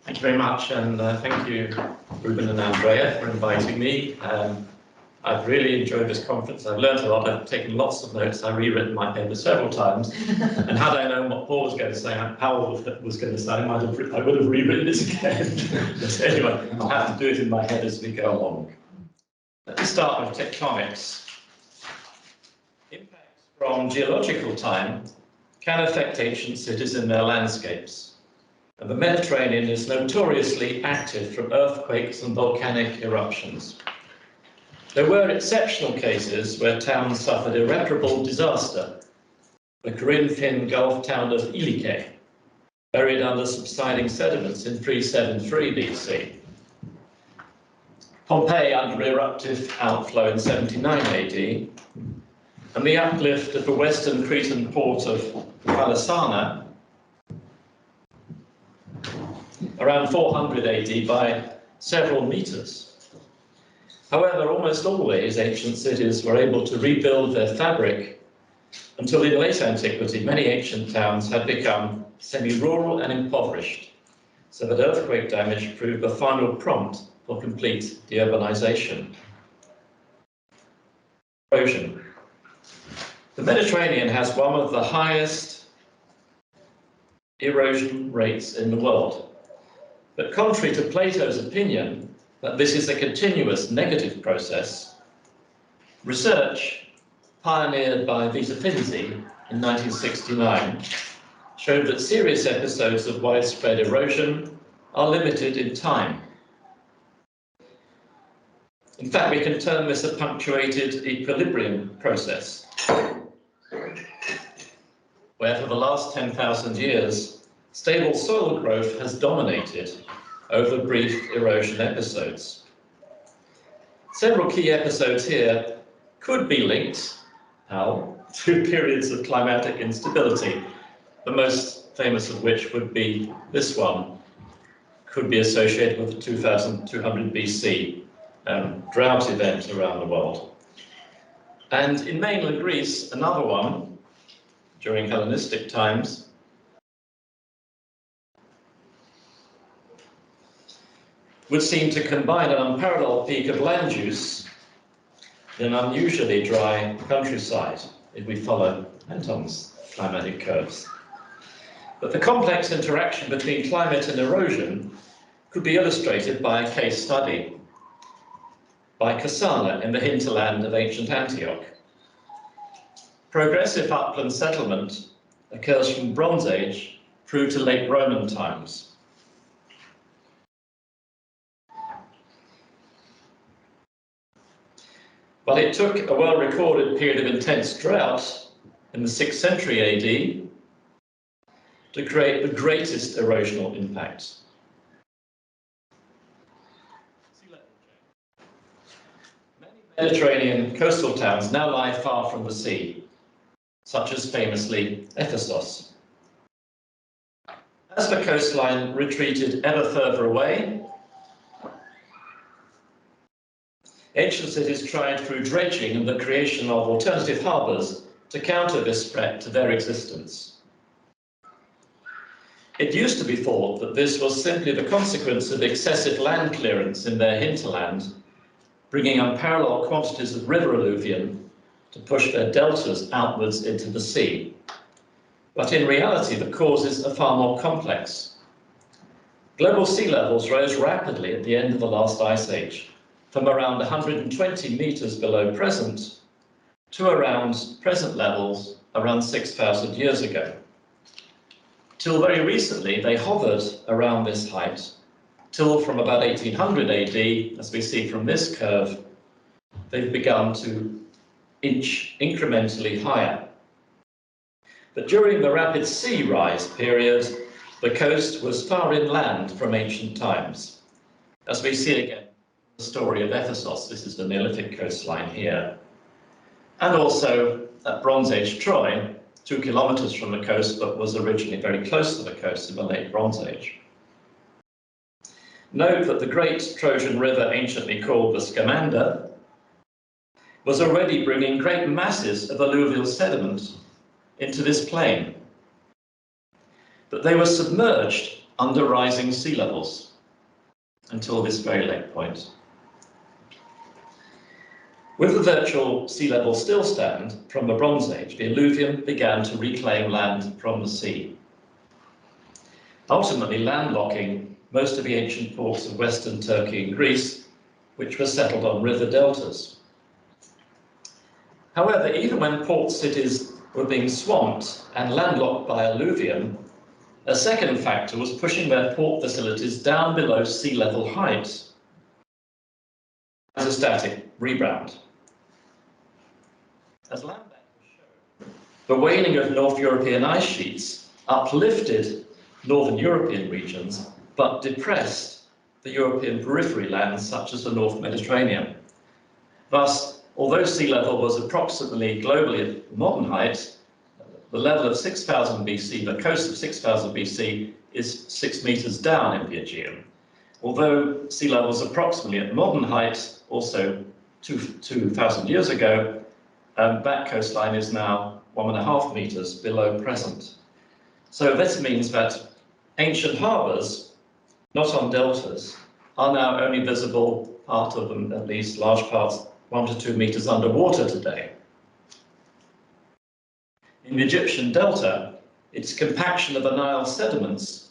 Thank you very much, and thank you, Ruben and Andrea, for inviting me. I've really enjoyed this conference. I've learned a lot. I've taken lots of notes. I've rewritten my paper several times. And had I known what Paul was going to say, Powell was going to say, I would have rewritten it again. But anyway, I'll have to do it in my head as we go along. Let me start with tectonics. Impacts from geological time can affect ancient cities in their landscapes. And the Mediterranean is notoriously active from earthquakes and volcanic eruptions. There were exceptional cases where towns suffered irreparable disaster. The Corinthian Gulf town of Ilike, buried under subsiding sediments in 373 BC. Pompeii under eruptive outflow in 79 AD, and the uplift of the western Cretan port of Phalasana around 400 AD by several meters. However, almost always ancient cities were able to rebuild their fabric until in late antiquity many ancient towns had become semi-rural and impoverished, so that earthquake damage proved the final prompt for complete deurbanization. Erosion. The Mediterranean has one of the highest erosion rates in the world. But contrary to Plato's opinion that this is a continuous negative process, research pioneered by Vita Finzi in 1969 showed that serious episodes of widespread erosion are limited in time. In fact, we can term this a punctuated equilibrium process, where for the last 10,000 years, stable soil growth has dominated over brief erosion episodes. Several key episodes here could be linked, to periods of climatic instability, the most famous of which would be this one, could be associated with the 2200 BC drought event around the world. And in mainland Greece, another one during Hellenistic times, would seem to combine an unparalleled peak of land use in an unusually dry countryside, if we follow Anton's climatic curves. But the complex interaction between climate and erosion could be illustrated by a case study by Kassala in the hinterland of ancient Antioch. Progressive upland settlement occurs from Bronze Age through to late Roman times. But it took a well-recorded period of intense drought in the 6th century AD to create the greatest erosional impact. Many Mediterranean coastal towns now lie far from the sea, such as famously Ephesus. As the coastline retreated ever further away, ancient cities tried through dredging and the creation of alternative harbours to counter this threat to their existence. It used to be thought that this was simply the consequence of excessive land clearance in their hinterland, bringing unparalleled quantities of river alluvium to push their deltas outwards into the sea. But in reality, the causes are far more complex. Global sea levels rose rapidly at the end of the last ice age, from around 120 meters below present to around present levels around 6,000 years ago. Till very recently, they hovered around this height, till from about 1800 AD, as we see from this curve, they've begun to inch incrementally higher. But during the rapid sea rise period, the coast was far inland from ancient times, as we see again the story of Ephesus. This is the Neolithic coastline here. And also at Bronze Age Troy, 2 kilometers from the coast, but was originally very close to the coast in the late Bronze Age. Note that the great Trojan river, anciently called the Scamander, was already bringing great masses of alluvial sediment into this plain. But they were submerged under rising sea levels until this very late point. With the virtual sea level still stand from the Bronze Age, the alluvium began to reclaim land from the sea, ultimately landlocking most of the ancient ports of Western Turkey and Greece, which were settled on river deltas. However, even when port cities were being swamped and landlocked by alluvium, a second factor was pushing their port facilities down below sea level height as a static rebound. As land bankers show, the waning of North European ice sheets uplifted Northern European regions, but depressed the European periphery lands such as the North Mediterranean. Thus, although sea level was approximately globally at modern height, the level of 6000 BC, the coast of 6000 BC, is 6 meters down in the Aegean. Although sea level is approximately at modern height, also 2,000 years ago, that coastline is now 1.5 meters below present. So this means that ancient harbours, not on deltas, are now only visible, part of them at least, large parts, 1 to 2 meters underwater today. In the Egyptian delta, it's compaction of the Nile sediments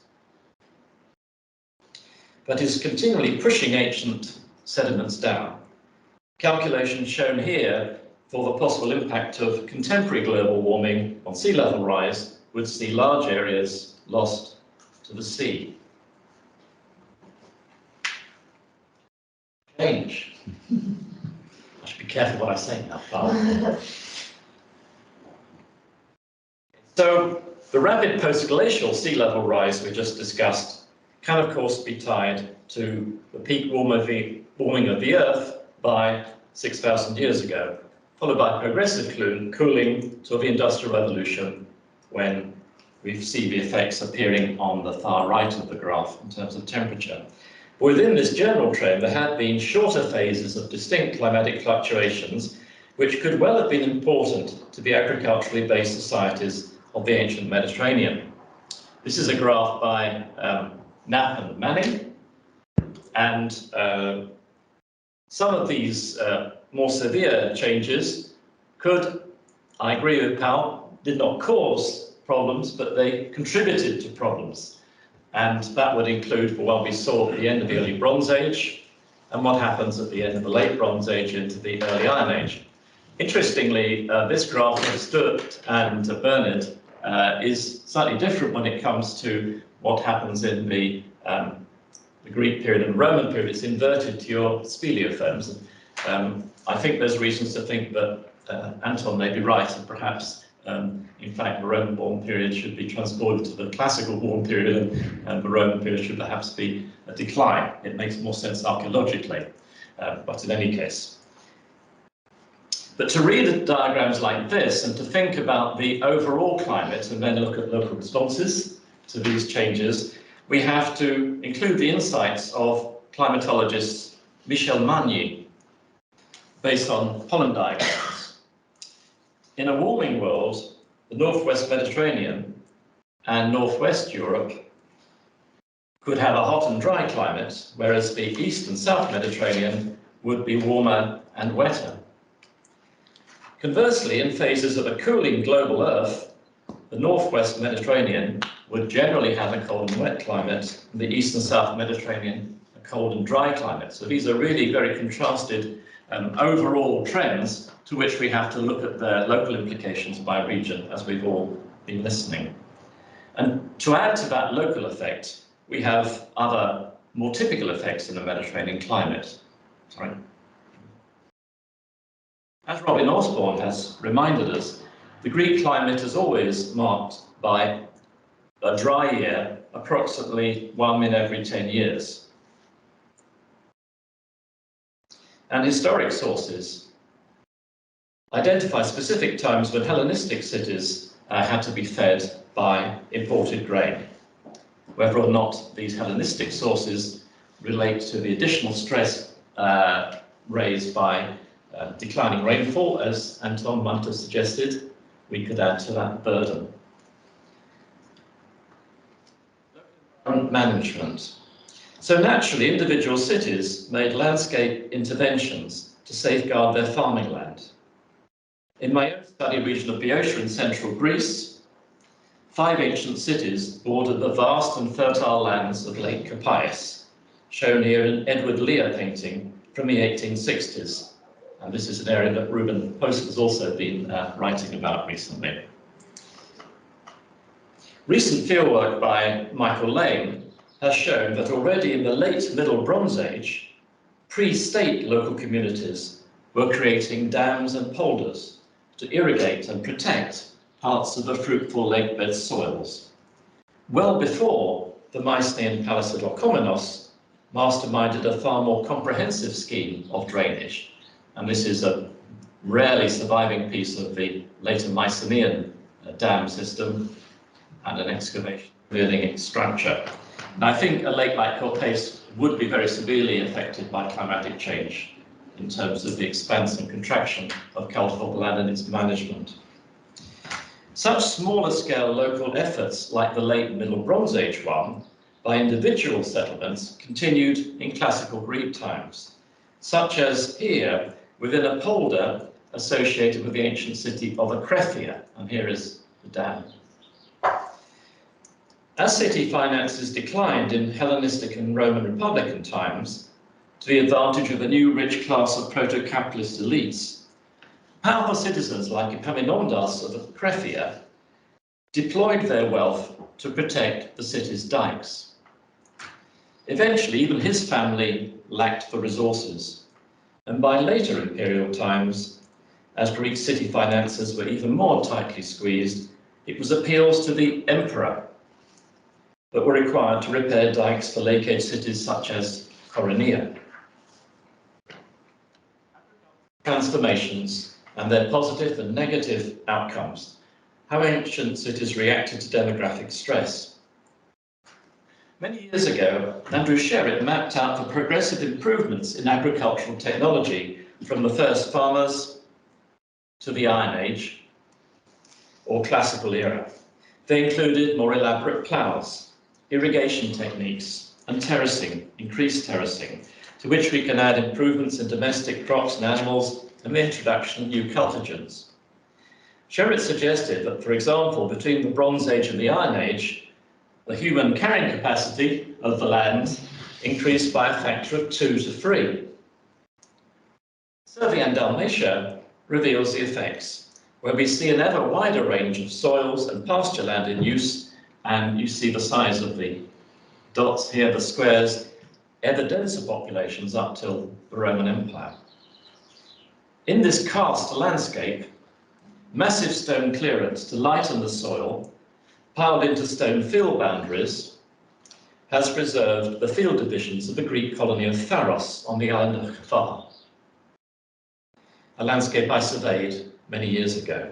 that is continually pushing ancient sediments down. Calculations shown here for the possible impact of contemporary global warming on sea level rise would see large areas lost to the sea. Change. I should be careful what I say now, Paul. So the rapid post-glacial sea level rise we just discussed can of course be tied to the peak warming of the Earth by 6,000 years ago, followed by progressive cooling till the Industrial Revolution, when we see the effects appearing on the far right of the graph in terms of temperature. Within this general trend, there had been shorter phases of distinct climatic fluctuations, which could well have been important to the agriculturally based societies of the ancient Mediterranean. This is a graph by Knapp and Manning, and some of these more severe changes could, I agree with Powell, did not cause problems, but they contributed to problems. And that would include what we saw at the end of the early Bronze Age and what happens at the end of the late Bronze Age into the early Iron Age. Interestingly, this graph of Stewart and Bernard is slightly different when it comes to what happens in the Greek period and Roman period. It's inverted to your speleotherms. I think there's reasons to think that Anton may be right, and perhaps in fact the Roman warm period should be transported to the classical warm period, and the Roman period should perhaps be a decline. It makes more sense archaeologically, but in any case. But to read diagrams like this and to think about the overall climate and then look at local responses to these changes, we have to include the insights of climatologist Michel Magny, based on pollen diagrams. In a warming world, the Northwest Mediterranean and Northwest Europe could have a hot and dry climate, whereas the East and South Mediterranean would be warmer and wetter. Conversely, in phases of a cooling global Earth, the Northwest Mediterranean would generally have a cold and wet climate, and the East and South Mediterranean a cold and dry climate. So these are really very contrasted overall trends to which we have to look at their local implications by region, as we've all been listening. And to add to that local effect, we have other more typical effects in the Mediterranean climate. Sorry. As Robin Osborne has reminded us, the Greek climate is always marked by a dry year, approximately 1 in every 10 years. And historic sources identify specific times when Hellenistic cities had to be fed by imported grain. Whether or not these Hellenistic sources relate to the additional stress raised by declining rainfall, as Anton might have suggested, we could add to that burden. management. So naturally, individual cities made landscape interventions to safeguard their farming land. In my own study region of Boeotia in central Greece, 5 ancient cities bordered the vast and fertile lands of Lake CAES, shown here in Edward Lear painting from the 1860s. And this is an area that Ruben Post has also been writing about recently. Recent fieldwork by Michael Lane has shown that already in the late Middle Bronze Age, pre-state local communities were creating dams and polders to irrigate and protect parts of the fruitful lakebed soils, well before the Mycenaean Palacedocomenos masterminded a far more comprehensive scheme of drainage. And this is a rarely surviving piece of the later Mycenaean dam system and an excavation revealing its structure. And I think a lake like CAES would be very severely affected by climatic change in terms of the expanse and contraction of cultivable land and its management. Such smaller scale local efforts like the late Middle Bronze Age one by individual settlements continued in classical Greek times, such as here within a polder associated with the ancient city of Akrefia, and here is the dam. As city finances declined in Hellenistic and Roman Republican times, to the advantage of a new rich class of proto-capitalist elites, powerful citizens like Epaminondas of Akrefia deployed their wealth to protect the city's dikes. Eventually, even his family lacked for resources, and by later imperial times, as Greek city finances were even more tightly squeezed, it was appeals to the emperor that were required to repair dikes for lake-edge cities such as Coronea. Transformations and their positive and negative outcomes, how ancient cities reacted to demographic stress. Many years ago, Andrew Sherritt mapped out the progressive improvements in agricultural technology from the first farmers to the Iron Age or Classical era. They included more elaborate ploughs, irrigation techniques, and terracing, increased terracing, to which we can add improvements in domestic crops and animals and the introduction of new cultigens. Sherritt suggested that, for example, between the Bronze Age and the Iron Age, the human carrying capacity of the land increased by a factor of 2 to 3. Survey and Dalmatia reveals the effects, where we see an ever wider range of soils and pasture land in use, and you see the size of the dots here, the squares, ever denser populations up till the Roman Empire. In this karst landscape, massive stone clearance to lighten the soil, piled into stone field boundaries, has preserved the field divisions of the Greek colony of Pharos on the island of Kfar, a landscape I surveyed many years ago.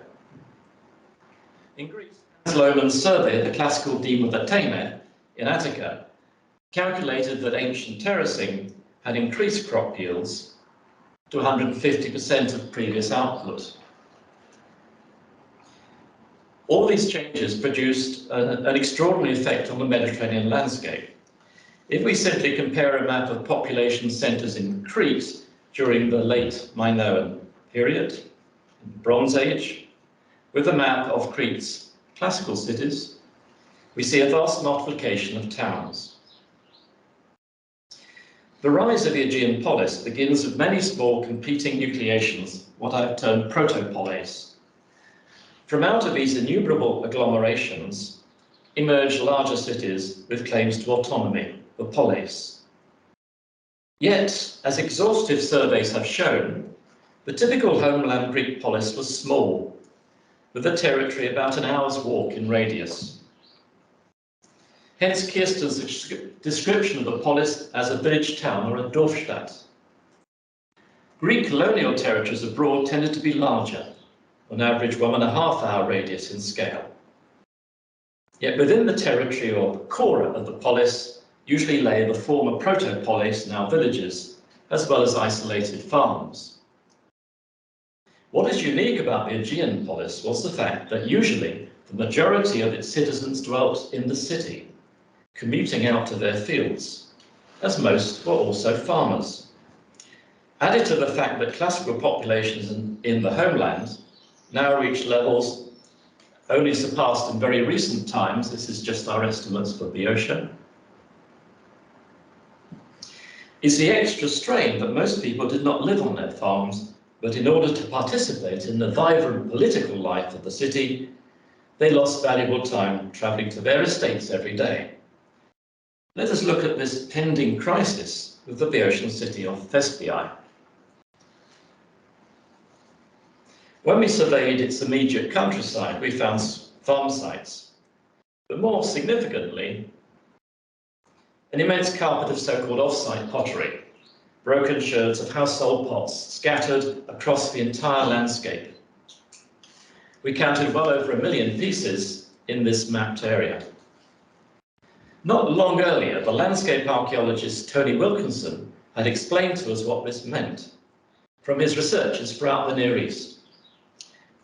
In Greece, Lohman's survey of the classical deme of Atene in Attica calculated that ancient terracing had increased crop yields to 150% of previous output. All these changes produced an extraordinary effect on the Mediterranean landscape. If we simply compare a map of population centres in Crete during the late Minoan period, Bronze Age, with a map of Crete's classical cities, we see a vast multiplication of towns. The rise of the Aegean polis begins with many small competing nucleations, what I've termed protopolis. From out of these innumerable agglomerations emerged larger cities with claims to autonomy, the polis. Yet, as exhaustive surveys have shown, the typical homeland Greek polis was small, with a territory about an hour's walk in radius. Hence Kirsten's description of the polis as a village town or a Dorfstadt. Greek colonial territories abroad tended to be larger, on average 1.5 hour radius in scale. Yet within the territory or cora of the polis usually lay the former protopolis, now villages, as well as isolated farms. What is unique about the Aegean polis was the fact that usually the majority of its citizens dwelt in the city, commuting out to their fields, as most were also farmers. Added to the fact that classical populations in the homeland now reach levels only surpassed in very recent times, this is just our estimates for Boeotia, is the extra strain that most people did not live on their farms, but in order to participate in the vibrant political life of the city, they lost valuable time travelling to their estates every day. Let us look at this pending crisis with the Boeotian city of Thespiae. When we surveyed its immediate countryside, we found farm sites, but more significantly, an immense carpet of so-called off-site pottery, broken sherds of household pots scattered across the entire landscape. We counted well over 1 million pieces in this mapped area. Not long earlier, the landscape archaeologist Tony Wilkinson had explained to us what this meant from his researches throughout the Near East.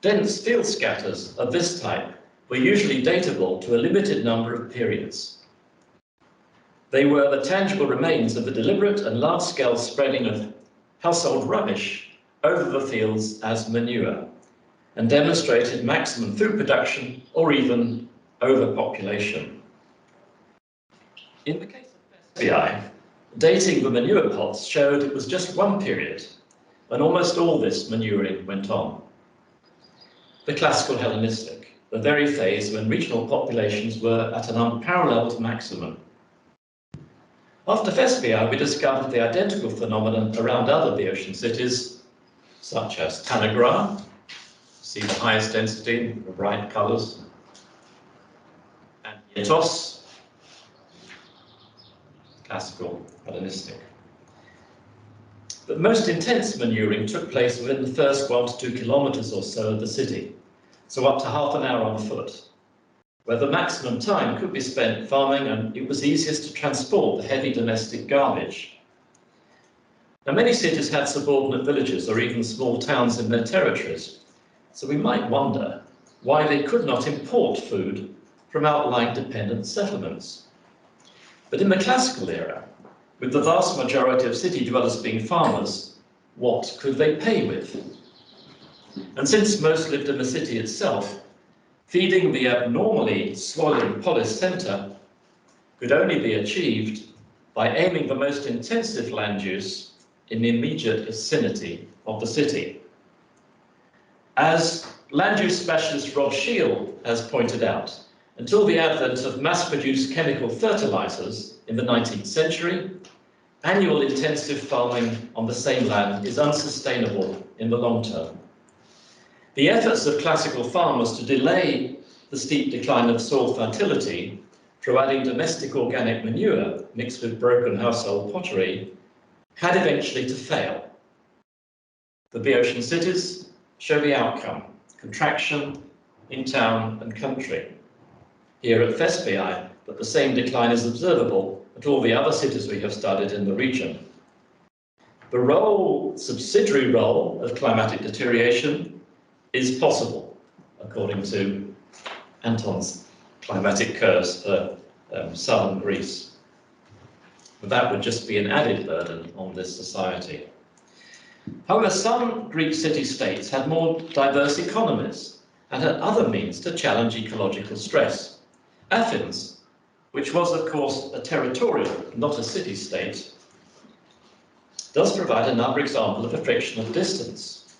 Dense field scatters of this type were usually datable to a limited number of periods. They were the tangible remains of the deliberate and large-scale spreading of household rubbish over the fields as manure, and demonstrated maximum food production or even overpopulation. In the case of Thespiae, dating the manure pots showed it was just one period, and almost all this manuring went on. The classical Hellenistic, the very phase when regional populations were at an unparalleled maximum. After Thespiae, we discovered the identical phenomenon around other Boeotian cities, such as Tanagra, see the highest density, the bright colours, and Ietos, classical Hellenistic. But most intense manuring took place within the first 1 to 2 kilometres or so of the city, so up to half an hour on foot, where the maximum time could be spent farming and it was easiest to transport the heavy domestic garbage. Now, many cities had subordinate villages or even small towns in their territories, so we might wonder why they could not import food from outlying dependent settlements. But in the classical era, with the vast majority of city dwellers being farmers, what could they pay with? And since most lived in the city itself, feeding the abnormally swollen polis centre could only be achieved by aiming the most intensive land use in the immediate vicinity of the city. As land use specialist Rod Shield has pointed out, until the advent of mass-produced chemical fertilizers in the 19th century, annual intensive farming on the same land is unsustainable in the long term. The efforts of classical farmers to delay the steep decline of soil fertility through adding domestic organic manure mixed with broken household pottery had eventually to fail. The Boeotian cities show the outcome: contraction in town and country. Here at Thespiae, but the same decline is observable at all the other cities we have studied in the region. The subsidiary role of climatic deterioration is possible, according to Anton's climatic curves for southern Greece. But that would just be an added burden on this society. However, some Greek city-states had more diverse economies and had other means to challenge ecological stress. Athens, which was of course a territorial, not a city-state, does provide another example of a friction of distance.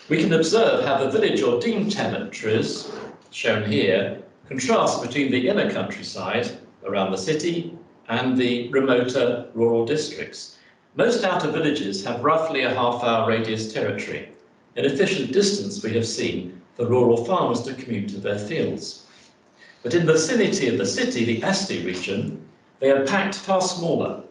We can observe how the village or deme territories, shown here, contrast between the inner countryside around the city and the remoter rural districts. Most outer villages have roughly a half-hour radius territory, an efficient distance we have seen for rural farmers to commute to their fields. But in the vicinity of the city, the Asti region, they are packed far smaller.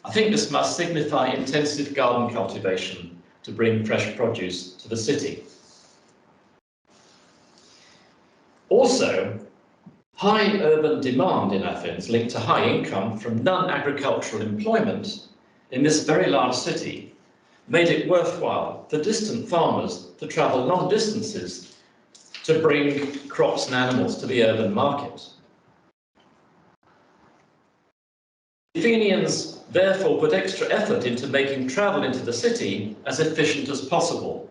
I think this must signify intensive garden cultivation to bring fresh produce to the city. Also, high urban demand in Athens linked to high income from non-agricultural employment in this very large city made it worthwhile for distant farmers to travel long distances to bring crops and animals to the urban market. The Athenians therefore put extra effort into making travel into the city as efficient as possible.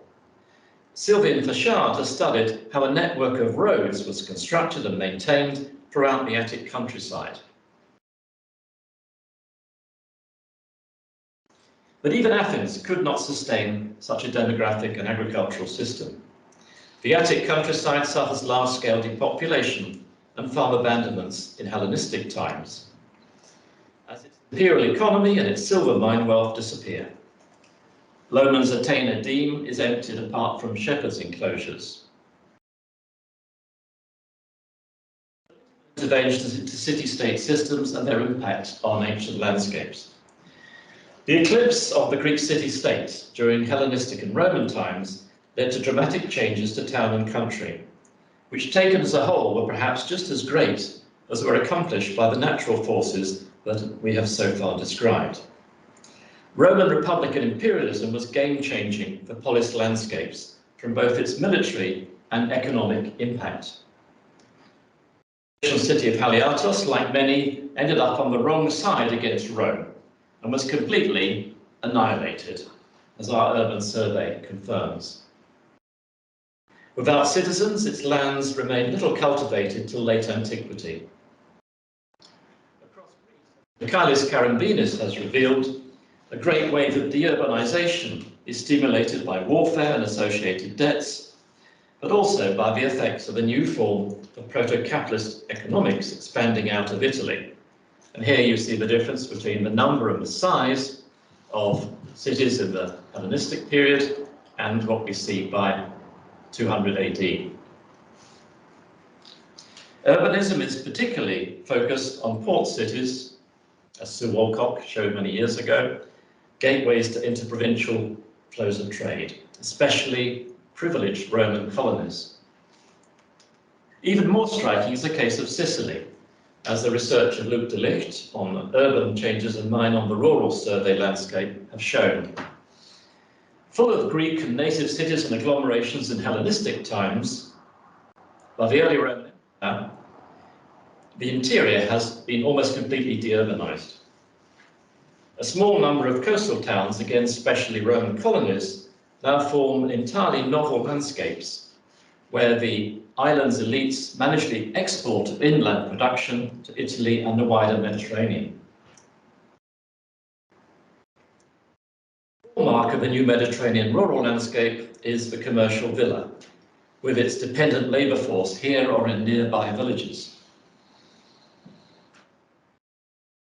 Sylvain Fachard has studied how a network of roads was constructed and maintained throughout the Attic countryside. But even Athens could not sustain such a demographic and agricultural system. The Attic countryside suffers large-scale depopulation and farm abandonments in Hellenistic times, as its imperial economy and its silver mine wealth disappear. Loman's Athena deme is emptied apart from shepherds' enclosures. Interventions into city-state systems and their impact on ancient landscapes. The eclipse of the Greek city-state during Hellenistic and Roman times led to dramatic changes to town and country, which taken as a whole were perhaps just as great as were accomplished by the natural forces that we have so far described. Roman Republican imperialism was game-changing for polis landscapes from both its military and economic impact. The city of Haliartos, like many, ended up on the wrong side against Rome and was completely annihilated, as our urban survey confirms. Without citizens, its lands remained little cultivated till late antiquity. Across Greece, Michalis Karambinis has revealed a great wave of deurbanization is stimulated by warfare and associated debts, but also by the effects of a new form of proto-capitalist economics expanding out of Italy. And here you see the difference between the number and the size of cities in the Hellenistic period and what we see by 200 AD. Urbanism is particularly focused on port cities, as Sir Walcock showed many years ago, gateways to interprovincial flows of trade, especially privileged Roman colonies. Even more striking is the case of Sicily, as the research of Luc de Licht on urban changes and mine on the rural survey landscape have shown. Full of Greek and native cities and agglomerations in Hellenistic times, by the early Roman Empire, the interior has been almost completely deurbanized. A small number of coastal towns, again especially Roman colonies, now form entirely novel landscapes where the island's elites manage the export of inland production to Italy and the wider Mediterranean. The hallmark of the new Mediterranean rural landscape is the commercial villa, with its dependent labour force here or in nearby villages.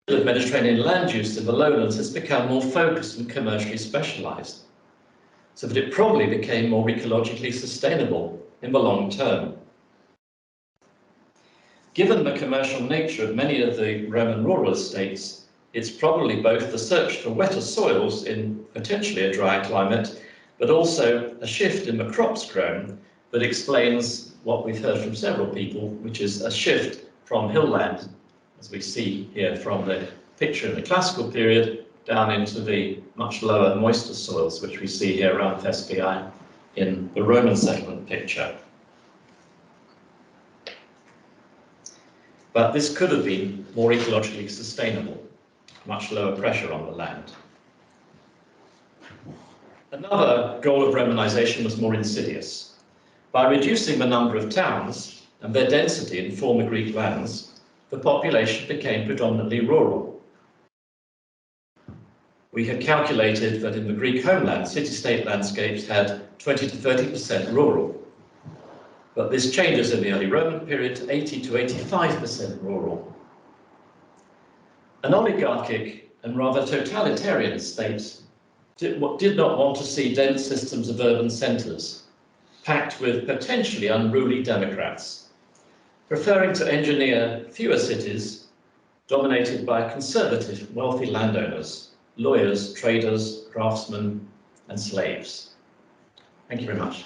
The Mediterranean land use in the lowlands has become more focused and commercially specialised, so that it probably became more ecologically sustainable in the long term. Given the commercial nature of many of the Roman rural estates, it's probably both the search for wetter soils in potentially a dry climate, but also a shift in the crops grown that explains what we've heard from several people, which is a shift from hillland, as we see here from the picture in the classical period, down into the much lower, moister soils, which we see here around Thespiae in the Roman settlement picture. But this could have been more ecologically sustainable, much lower pressure on the land. Another goal of Romanization was more insidious. By reducing the number of towns and their density in former Greek lands, the population became predominantly rural. We had calculated that in the Greek homeland, city-state landscapes had 20 to 30% rural. But this changes in the early Roman period to 80 to 85% rural. An oligarchic and rather totalitarian state did not want to see dense systems of urban centres, packed with potentially unruly democrats, preferring to engineer fewer cities dominated by conservative, wealthy landowners, lawyers, traders, craftsmen, and slaves. Thank you very much.